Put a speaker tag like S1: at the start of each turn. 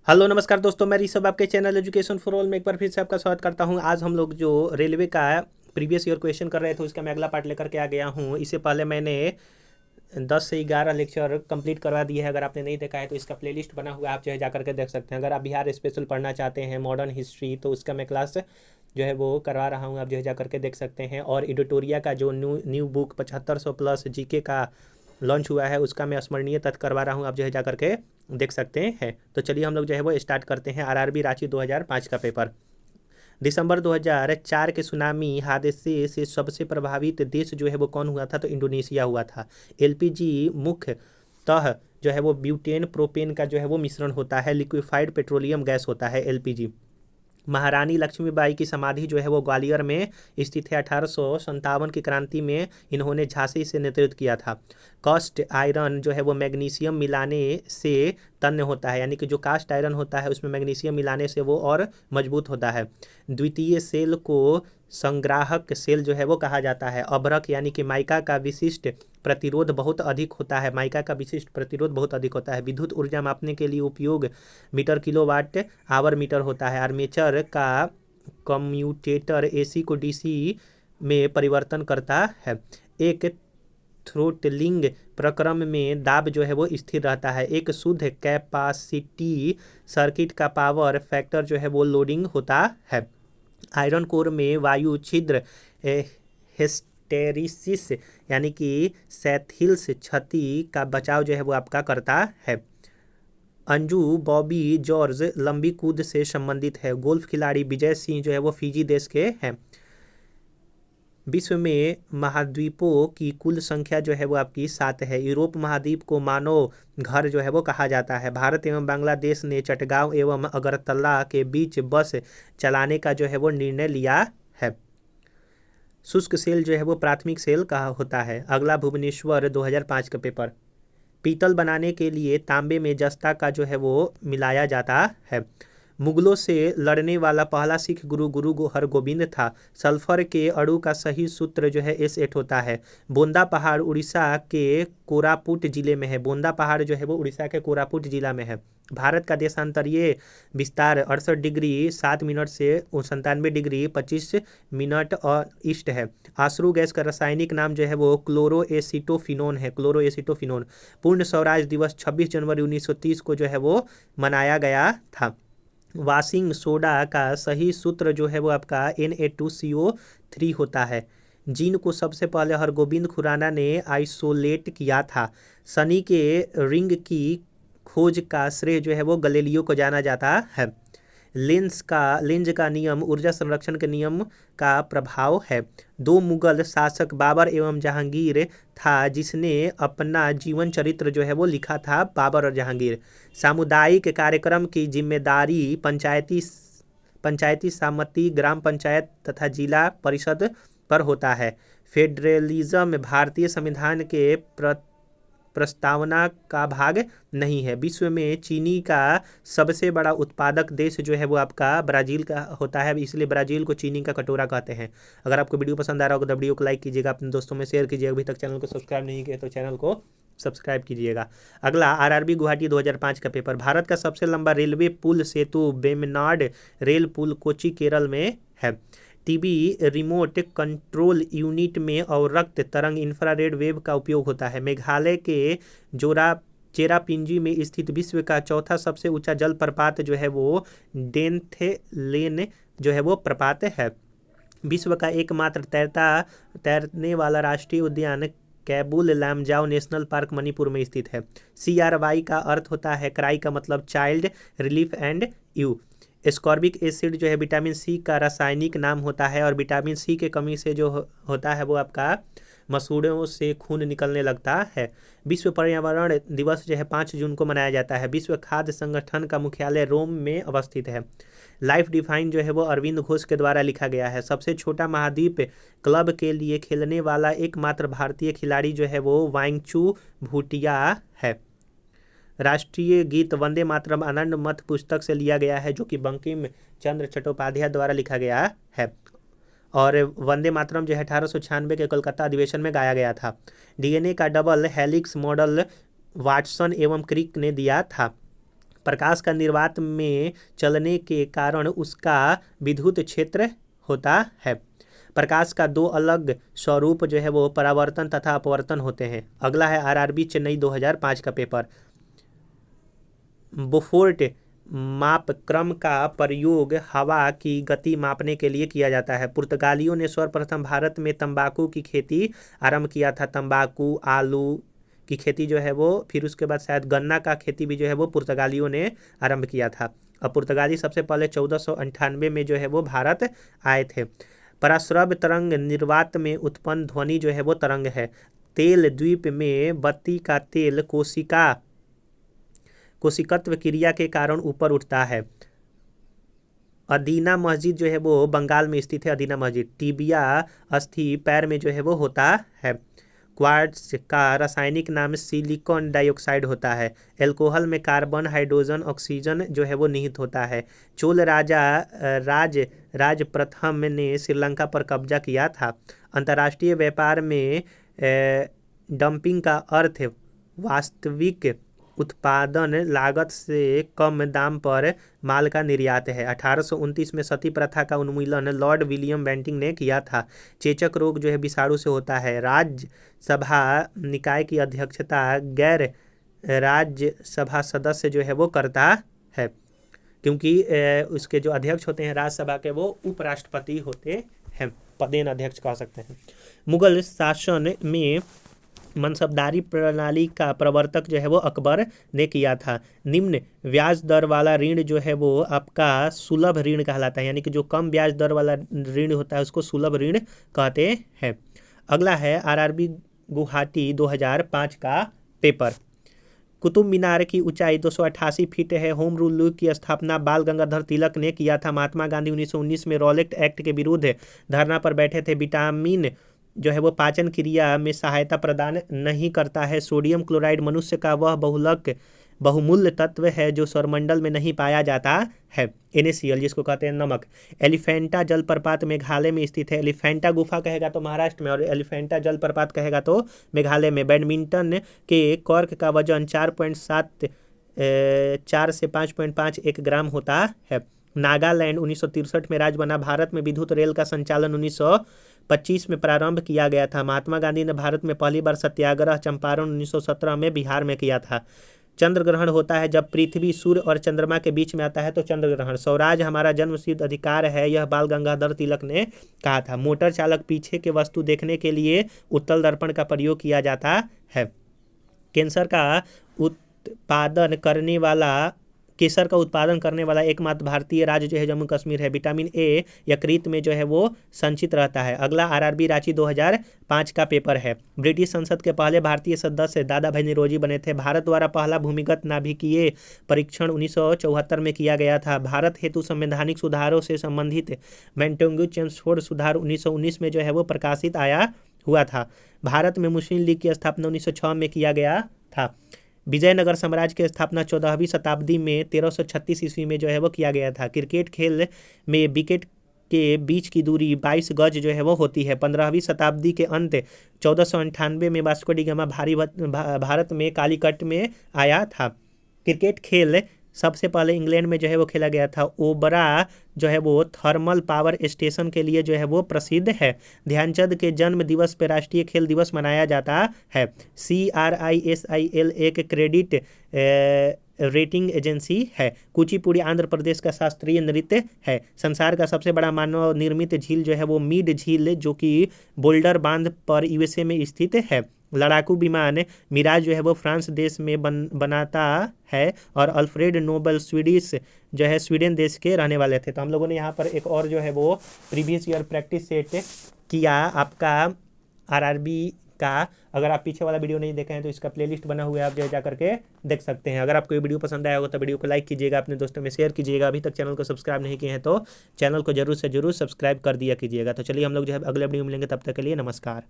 S1: Hello नमस्कार दोस्तों, मैं ऋषभ आपके चैनल एजुकेशन फॉर ऑल में एक बार फिर से आपका स्वागत करता हूं। आज हम लोग जो रेलवे का प्रीवियस ईयर क्वेश्चन कर रहे थे उसका मैं अगला पार्ट लेकर के आ गया हूं। इससे पहले मैंने 10 से 11 लेक्चर कंप्लीट करवा दिए हैं। अगर आपने नहीं देखा है तो इसका प्लेलिस्ट बना हुआ है, आप जो है जा करके देख सकते हैं। अगर आप बिहार स्पेशल पढ़ना चाहते हैं मॉडर्न हिस्ट्री तो उसका मैं क्लास जो है वो करवा रहा हूँ, आप जो है जा करके देख सकते हैं। और एडिटोरिया का जो new new book 7500 plus GK का लॉन्च हुआ है उसका मैं स्मरणीय तथ्य करवा रहा हूँ, आप जो है जा करके देख सकते हैं। तो चलिए हम लोग जो है वो स्टार्ट करते हैं। आरआरबी रांची 2005 का पेपर। दिसंबर 2004 के सुनामी हादसे से सबसे प्रभावित देश जो है वो कौन हुआ था? तो इंडोनेशिया हुआ था। एलपीजी मुख्यतः जो है वो ब्यूटेन प्रोपेन का जो है वो मिश्रण होता है, लिक्विफाइड पेट्रोलियम गैस होता है एलपीजी। महारानी लक्ष्मीबाई की समाधि जो है वो ग्वालियर में स्थित है। 1857 की क्रांति में इन्होंने झांसी से नेतृत्व किया था। कास्ट आयरन जो है वो मैग्नीशियम मिलाने से तन्य होता है, यानी कि जो कास्ट आयरन होता है उसमें मैग्नीशियम मिलाने से वो और मजबूत होता है। द्वितीय सेल को संग्राहक सेल जो है वो कहा जाता है। अभ्रक यानी कि माइका का विशिष्ट प्रतिरोध बहुत अधिक होता है। माइका का विशिष्ट प्रतिरोध बहुत अधिक होता है। विद्युत ऊर्जा मापने के लिए उपयोग मीटर किलोवाट आवर मीटर होता है। आर्मेचर का कम्यूटेटर एसी को डीसी में परिवर्तन करता है। एक थ्रोटलिंग प्रक्रम में दाब जो है वो स्थिर रहता है। एक शुद्ध कैपेसिटी सर्किट का पावर फैक्टर जो है वो लोडिंग होता है। आयरन कोर में वायु छिद्र हिस्टेरिसिस यानी कि सैथिल्स क्षति का बचाव जो है वो आपका करता है। अंजू बॉबी जॉर्ज लंबी कूद से संबंधित है। गोल्फ खिलाड़ी विजय सिंह जो है वो फिजी देश के हैं। विश्व में महाद्वीपों की कुल संख्या जो है वो आपकी 7 है। यूरोप महाद्वीप को मानव घर जो है वो कहा जाता है। भारत एवं बांग्लादेश ने चटगांव एवं अगरतला के बीच बस चलाने का जो है वो निर्णय लिया है। शुष्क सेल जो है वो प्राथमिक सेल का होता है। अगला भुवनेश्वर 2005 का पेपर। पीतल बनाने के लिए तांबे में जस्ता का जो है वो मिलाया जाता है। मुगलों से लड़ने वाला पहला सिख गुरु हरगोबिंद था। सल्फर के अणु का सही सूत्र जो है S8 होता है। बोंदा पहाड़ उड़ीसा के कोरापुट जिले में है। बोंदा पहाड़ जो है वो उड़ीसा के कोरापुट जिला में है। भारत का देशांतरीय विस्तार 68 डिग्री 7 मिनट से 97 डिग्री 25 मिनट और ईस्ट है। आश्रू गैस का रासायनिक नाम जो है वो क्लोरोएसिटोफिनोन है। क्लोरोएसिटोफिनोन। पूर्ण स्वराज दिवस 26 जनवरी 1930 को जो है वो मनाया गया था। वाशिंग सोडा का सही सूत्र जो है वो आपका Na2CO3 होता है। जिन को सबसे पहले हरगोबिंद खुराना ने आइसोलेट किया था। शनि के रिंग की खोज का श्रेय जो है वो गैलीलियो को जाना जाता है। लेंज का नियम ऊर्जा संरक्षण के नियम का प्रभाव है। दो मुगल शासक बाबर एवं जहांगीर था जिसने अपना जीवन चरित्र जो है वो लिखा था, बाबर और जहांगीर। सामुदायिक कार्यक्रम की जिम्मेदारी पंचायती समिति, ग्राम पंचायत तथा जिला परिषद पर होता है। फेडरलिज्म भारतीय संविधान के प्रस्तावना का भाग नहीं है। विश्व में चीनी का सबसे बड़ा उत्पादक देश जो है वो आपका ब्राज़ील का होता है, इसलिए ब्राज़ील को चीनी का कटोरा कहते हैं। अगर आपको वीडियो पसंद आ रहा होगा तो वीडियो को लाइक कीजिएगा, अपने दोस्तों में शेयर कीजिएगा। अभी तक चैनल को सब्सक्राइब नहीं किया तो चैनल को सब्सक्राइब कीजिएगा। अगला आरआरबी गुवाहाटी 2005 का पेपर। भारत का सबसे लंबा रेलवे पुल सेतु वेम्बनाड रेल पुल कोच्चि केरल में है। टीबी रिमोट कंट्रोल यूनिट में अवरक्त तरंग इंफ्रारेड वेव का उपयोग होता है। मेघालय के चेरापिंजी में स्थित विश्व का चौथा सबसे ऊंचा जल प्रपात जो है वो डेंथेलेन जो है वो प्रपात है। विश्व का एकमात्र तैरने वाला राष्ट्रीय उद्यान कैबुल लामजाओ नेशनल पार्क मणिपुर में स्थित है। CRY का अर्थ होता है क्राई का मतलब child, relief and you. Ascorbic acid जो है विटामिन सी का रासायनिक नाम होता है और विटामिन सी के कमी से जो होता है वो आपका मसूड़ों से खून निकलने लगता है। विश्व पर्यावरण दिवस जो है 5 जून को मनाया जाता है। विश्व खाद्य संगठन का मुख्यालय रोम में अवस्थित है। लाइफ डिफाइन जो है वो अरविंद घोष के द्वारा लिखा गया है। सबसे छोटा महाद्वीप क्लब के लिए खेलने वाला एकमात्र भारतीय खिलाड़ी जो है वो वांगचू भूटिया है। राष्ट्रीय गीत वंदे मातरम आनंद मठ पुस्तक से लिया गया है, जो कि बंकिम चंद्र चट्टोपाध्याय द्वारा लिखा गया है। और वंदे मातरम जो है 1896 के कोलकाता अधिवेशन में गाया गया था। डीएनए का डबल हेलिक्स मॉडल वाटसन एवं क्रिक ने दिया था। प्रकाश का निर्वात में चलने के कारण उसका विद्युत क्षेत्र होता है। प्रकाश का दो अलग स्वरूप जो है वो परावर्तन तथा अपवर्तन होते हैं। अगला है आरआरबी चेन्नई 2005 का पेपर। बोफोर्ट मापक्रम का प्रयोग हवा की गति मापने के लिए किया जाता है। पुर्तगालियों ने सर्वप्रथम भारत में तंबाकू की खेती आरंभ किया था। तंबाकू, आलू की खेती जो है वो, फिर उसके बाद शायद गन्ना का खेती भी जो है वो पुर्तगालियों ने आरंभ किया था। और पुर्तगाली सबसे पहले 1498 में जो है वो भारत आए थे। पराश्रव्य तरंग निर्वात में उत्पन्न ध्वनि जो है वो तरंग है। तेल द्वीप में बत्ती का तेल कोशिकत्व क्रिया के कारण ऊपर उठता है। अदीना मस्जिद जो है वो बंगाल में स्थित है। अदीना मस्जिद टिबिया अस्थि पैर में जो है वो होता है। क्वार्ट्ज का रासायनिक नाम सिलिकॉन डाइऑक्साइड होता है। एल्कोहल में कार्बन, हाइड्रोजन, ऑक्सीजन जो है वो निहित होता है। चोल राजा राज प्रथम ने श्रीलंका पर कब्जा किया था। अंतर्राष्ट्रीय व्यापार में डंपिंग का अर्थ वास्तविक उत्पादन लागत से कम दाम पर माल का निर्यात है। 1829 में सती प्रथा का उन्मूलन लॉर्ड विलियम बेंटिंक ने किया था। चेचक रोग जो है विषाणु से होता है। राज्यसभा निकाय की अध्यक्षता गैर राज्यसभा सदस्य जो है वो करता है, क्योंकि उसके जो अध्यक्ष होते हैं राज्यसभा के वो उपराष्ट्रपति होते हैं, पदेन अध्यक्ष कह सकते हैं। मुगल शासन में मनसबदारी प्रणाली का प्रवर्तक जो है वो अकबर ने किया था। निम्न ब्याज दर वाला ऋण जो है वो आपका सुलभ ऋण कहलाता है, यानी कि जो कम ब्याज दर वाला ऋण होता है उसको सुलभ ऋण कहते हैं। अगला है आरआरबी गुवाहाटी 2005 का पेपर। कुतुब मीनार की ऊंचाई 288 फीट है। होम रूल की स्थापना बाल गंगाधर तिलक ने किया था। महात्मा गांधी 1919 में रॉलेट एक्ट के विरुद्ध धरना पर बैठे थे। विटामिन जो है वो पाचन क्रिया में सहायता प्रदान नहीं करता है। सोडियम क्लोराइड मनुष्य का वह बहुमूल्य तत्व है जो सौरमंडल में नहीं पाया जाता है। NaCl जिसको कहते हैं नमक। एलिफेंटा जलप्रपात मेघालय में स्थित है। एलिफेंटा गुफा कहेगा तो महाराष्ट्र में, और एलिफेंटा जलप्रपात कहेगा तो मेघालय में। बैडमिंटन के कॉर्क का वजन 4 से 5.51 ग्राम होता है। नागालैंड 1963 में राज्य बना। भारत में विद्युत रेल का संचालन 1925 में प्रारंभ किया गया था। महात्मा गांधी ने भारत में पहली बार सत्याग्रह चंपारण 1917 में बिहार में किया था। चंद्र ग्रहण होता है जब पृथ्वी, सूर्य और चंद्रमा के बीच में आता है तो चंद्र ग्रहण। स्वराज हमारा जन्मसिद्ध अधिकार है, यह बाल गंगाधर तिलक ने कहा था। मोटर चालक पीछे के वस्तु देखने के लिए उत्तल दर्पण का प्रयोग किया जाता है। केसर का उत्पादन करने वाला एकमात्र भारतीय राज्य जो है जम्मू कश्मीर है। विटामिन ए यकृत में जो है वो संचित रहता है। अगला आरआरबी रांची 2005 का पेपर है। ब्रिटिश संसद के पहले भारतीय सदस्य दादा भाई नौरोजी बने थे। भारत द्वारा पहला भूमिगत नाभिकीय परीक्षण 1974 में किया गया था। भारत हेतु संवैधानिक सुधारों से संबंधित मैन्टेगू-चेम्सफोर्ड सुधार 1919 में जो है वो प्रकाशित हुआ था। भारत में मुस्लिम लीग की स्थापना 1906 में किया गया था। विजयनगर साम्राज्य की स्थापना 14वीं शताब्दी में 1336 ईस्वी में जो है वो किया गया था। क्रिकेट खेल में विकेट के बीच की दूरी 22 गज जो है वो होती है। 15वीं शताब्दी के अंत 1498 में वास्को डी गामा भारत में कालीकट में आया था। क्रिकेट खेल सबसे पहले इंग्लैंड में जो है वो खेला गया था। ओबरा जो है वो थर्मल पावर स्टेशन के लिए जो है वो प्रसिद्ध है। ध्यानचंद के जन्म दिवस पर राष्ट्रीय खेल दिवस मनाया जाता है। CRISIL एक क्रेडिट रेटिंग एजेंसी है। कुचिपुड़ी आंध्र प्रदेश का शास्त्रीय नृत्य है। संसार का सबसे बड़ा मानव निर्मित झील जो है वो मीड झील जो कि बोल्डर बांध पर USA में स्थित है। लड़ाकू विमान मिराज जो है वो फ्रांस देश में बनाता है। और अल्फ्रेड नोबल जो है स्वीडन देश के रहने वाले थे। तो हम लोगों ने यहाँ पर एक और जो है वो प्रीवियस ईयर प्रैक्टिस सेट किया आपका आरआरबी का। अगर आप पीछे वाला वीडियो नहीं देखे हैं तो इसका प्लेलिस्ट बना हुआ है, आप जो जा करके देख सकते हैं। अगर आपको ये वीडियो पसंद आया होगा तो वीडियो को लाइक कीजिएगा, अपने दोस्तों में शेयर कीजिएगा। अभी तक चैनल को सब्सक्राइब नहीं किए हैं तो चैनल को जरूर से जरूर सब्सक्राइब कर दिया कीजिएगा। तो चलिए हम लोग जो है अगले वीडियो में मिलेंगे, तब तक के लिए नमस्कार।